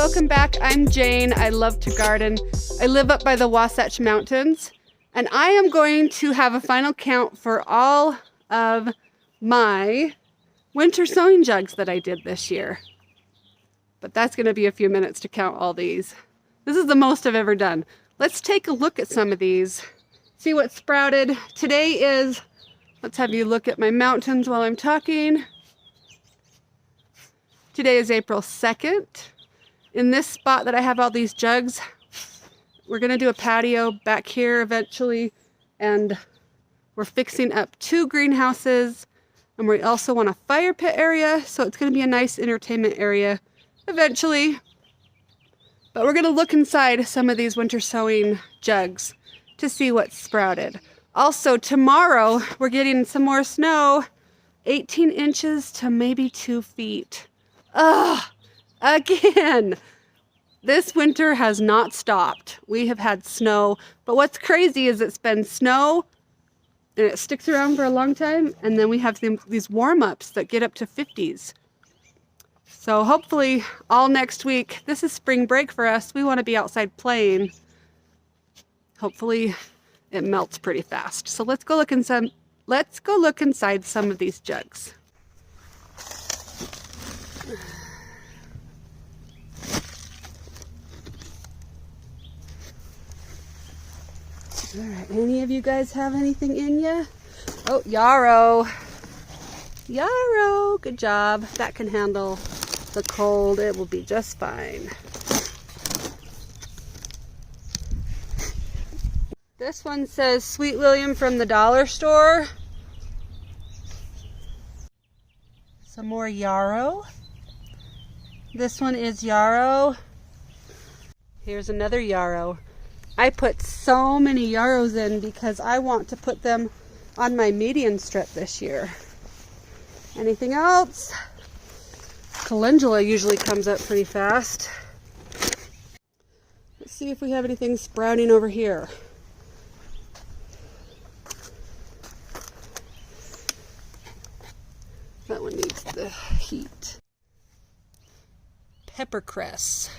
welcome back. I'm Jane. I love to garden. I live up by the Wasatch Mountains, and I am going to have a final count for all of my winter sowing jugs that I did this year. But that's going to be a few minutes to count all these. This is the most I've ever done. Let's take a look at some of these, see what sprouted. Today is, let's have you look at my mountains while I'm talking. Today is April 2nd. In this spot that I have all these jugs, we're gonna do a patio back here eventually, and we're fixing up 2 greenhouses, and we also want a fire pit area, so it's gonna be a nice entertainment area eventually. But we're gonna look inside some of these winter sowing jugs to see what's sprouted. Also, tomorrow we're getting some more snow, 18 inches to maybe 2 feet. Ugh, again, this winter has not stopped. We have had snow, but what's crazy is it's been snow and it sticks around for a long time, and then we have these warm-ups that get up to 50s. So hopefully all next week, this is spring break for us. We want to be outside playing. Hopefully it melts pretty fast. So let's go look inside some of these jugs. All right, any of you guys have anything in ya? Oh, yarrow. Yarrow, good job. That can handle the cold. It will be just fine. This one says Sweet William from the dollar store. Some more yarrow. This one is yarrow. Here's another yarrow. I put so many yarrows in because I want to put them on my median strip this year. Anything else? Calendula usually comes up pretty fast. Let's see if we have anything sprouting over here. That one needs the heat. Peppercress.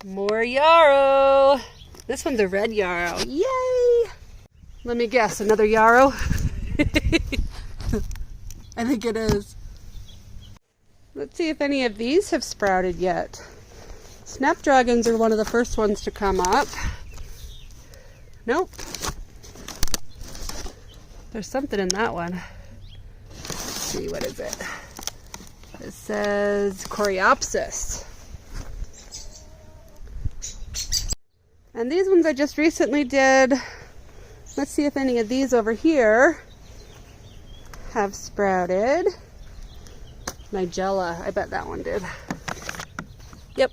More yarrow. This one's a red yarrow. Yay! Let me guess, another yarrow? I think it is. Let's see if any of these have sprouted yet. Snapdragons are one of the first ones to come up. Nope. There's something in that one. Let's see, what is it? It says Coreopsis. And these ones I just recently did. Let's see if any of these over here have sprouted. Nigella, I bet that one did. Yep.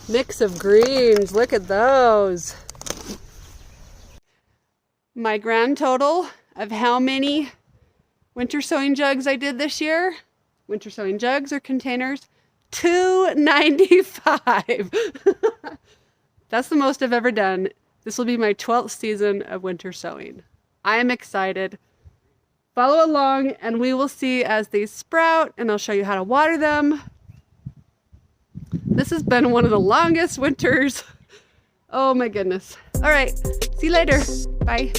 Mix of greens, look at those. My grand total of how many winter sowing jugs I did this year, winter sowing jugs or containers, 295. That's the most I've ever done. This will be my 12th season of winter sowing. I am excited. Follow along and we will see as these sprout, and I'll show you how to water them. This has been one of the longest winters. Oh my goodness. All right, see you later. Bye.